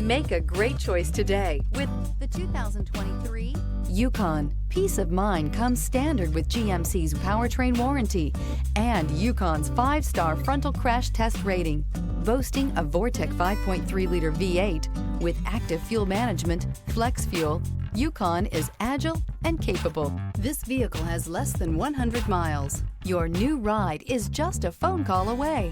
Make a great choice today with the 2023 Yukon. Peace of mind comes standard with GMC's powertrain warranty and Yukon's 5-star frontal crash test rating. Boasting a Vortec 5.3-liter V8 with active fuel management, flex fuel, Yukon is agile and capable. This vehicle has less than 100 miles. Your new ride is just a phone call away.